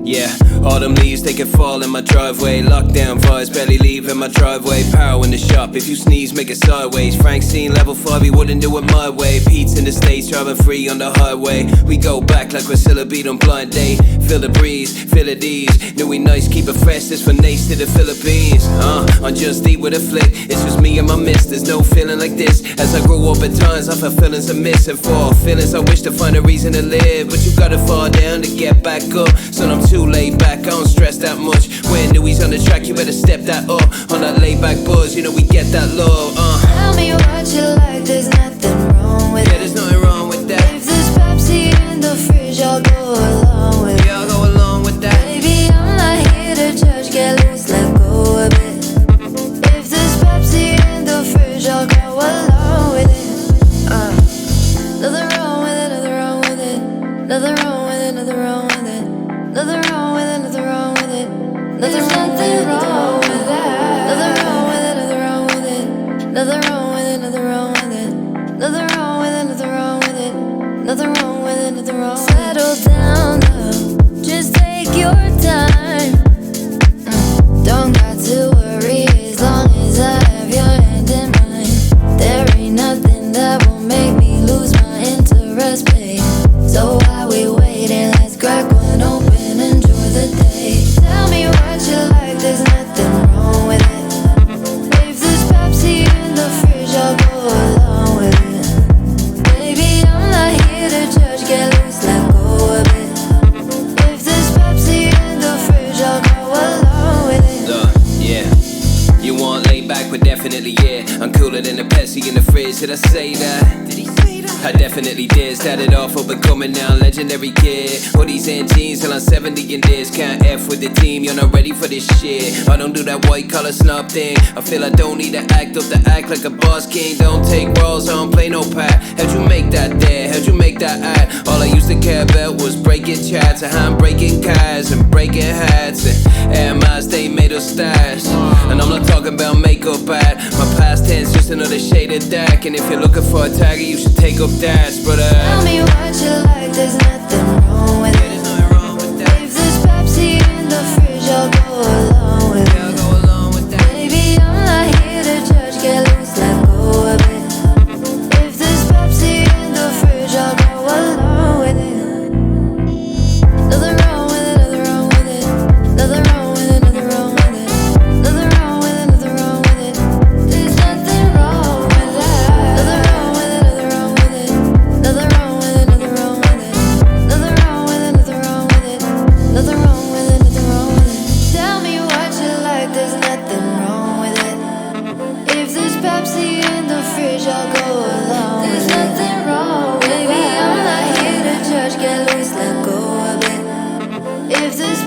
Yeah, autumn leaves, they can fall in my driveway. Lockdown vibes, barely leaving my driveway. Power in the shop, if you sneeze, make it sideways. Frankstein, level 5, he wouldn't do it my way. Pete's in the States, driving free on the highway. We go back like Priscilla beat on blind date. Feel the breeze, feel at ease. Knew we nice, keep it fresh, this from Nace to the Philippines. On Just Eat with a flick, it's just me and my miss. There's no feeling like this. As I grow up at times, I felt feelings of missing. For feelings I wish to find a reason to live, but you gotta fall down to get back up. So I'm too laid back, I don't stress that much. When Dewey's on the track, you better step that up. On that laid back buzz, you know we get that love. Tell me what you like, there's nothing wrong with it. Yeah, there's nothing wrong with that. If there's Pepsi in the fridge, I'll go along with it. Yeah, I'll go along with that. Baby, I'm not here to judge, get loose, let go a bit. If there's Pepsi in the fridge, I'll go along with it. Nothing wrong with it, nothing wrong with it. Nothing wrong with it, nothing wrong with it. Nothing wrong with it, nothing wrong with it. There's nothing wrong with that. Nothing wrong with it, nothing wrong with it. Nothing wrong with it, nothing wrong with it. Nothing wrong with it, nothing wrong with it. Nothing wrong with it, nothing wrong with it. Settle down now, just take your time. Don't got to worry as long as I have your hand in mine. There ain't nothing that will make me lose my interest, babe. So while we waiting, let's crack one open, enjoy the day. Tell me what you like, there's nothing wrong with it. If there's Pepsi in the fridge, I'll go along with it. Baby, I'm not here to judge, get loose, let go a bit. If there's Pepsi in the fridge, I'll go along with it. Yeah, you want laid back, but definitely yeah. I'm cooler than the Pepsi in the fridge, did I say that? Did he say that? I definitely did, started off over coming down, legendary kid. Hoodies and jeans till I'm 70 in this. Can't F with the team, you're not ready for this shit. I don't do that white collar snob thing. I feel I don't need to act up to act like a boss king. Don't take roles, I don't play no pat. How'd you make that there? How'd you make that act? All I used to care about was breaking chats and how I'm breaking cars and breaking hats. And Air Miles, they made us stash. And I'm not talking about makeup at. My past tense, just another shade of dark. And if you're looking for a tagger, you should take up that, brother. Tell me what you like, there's nothing wrong with it. There's nothing wrong with that. If there's Pepsi in the fridge, I'll go along with Yeah, I'll it. go along with that. Baby, I'm not here to judge, get loose, let go a bit. If there's Pepsi in the fridge, I'll go along with it. Nothing wrong with it, nothing wrong with it. Nothing wrong with it, nothing wrong with it. Nothing wrong with it, nothing wrong with it. There's nothing wrong with that. Nothing wrong with it, nothing wrong with it. Nothing wrong with it, nothing wrong with it. Nothing wrong with it, nothing wrong with it. Nothing wrong with it, nothing wrong with it. Tell me what you like, there's nothing wrong with it. If there's Pepsi in the fridge, I'll go along. There's nothing wrong with it. Baby, I'm not here to judge, get loose, let go a bit. If there's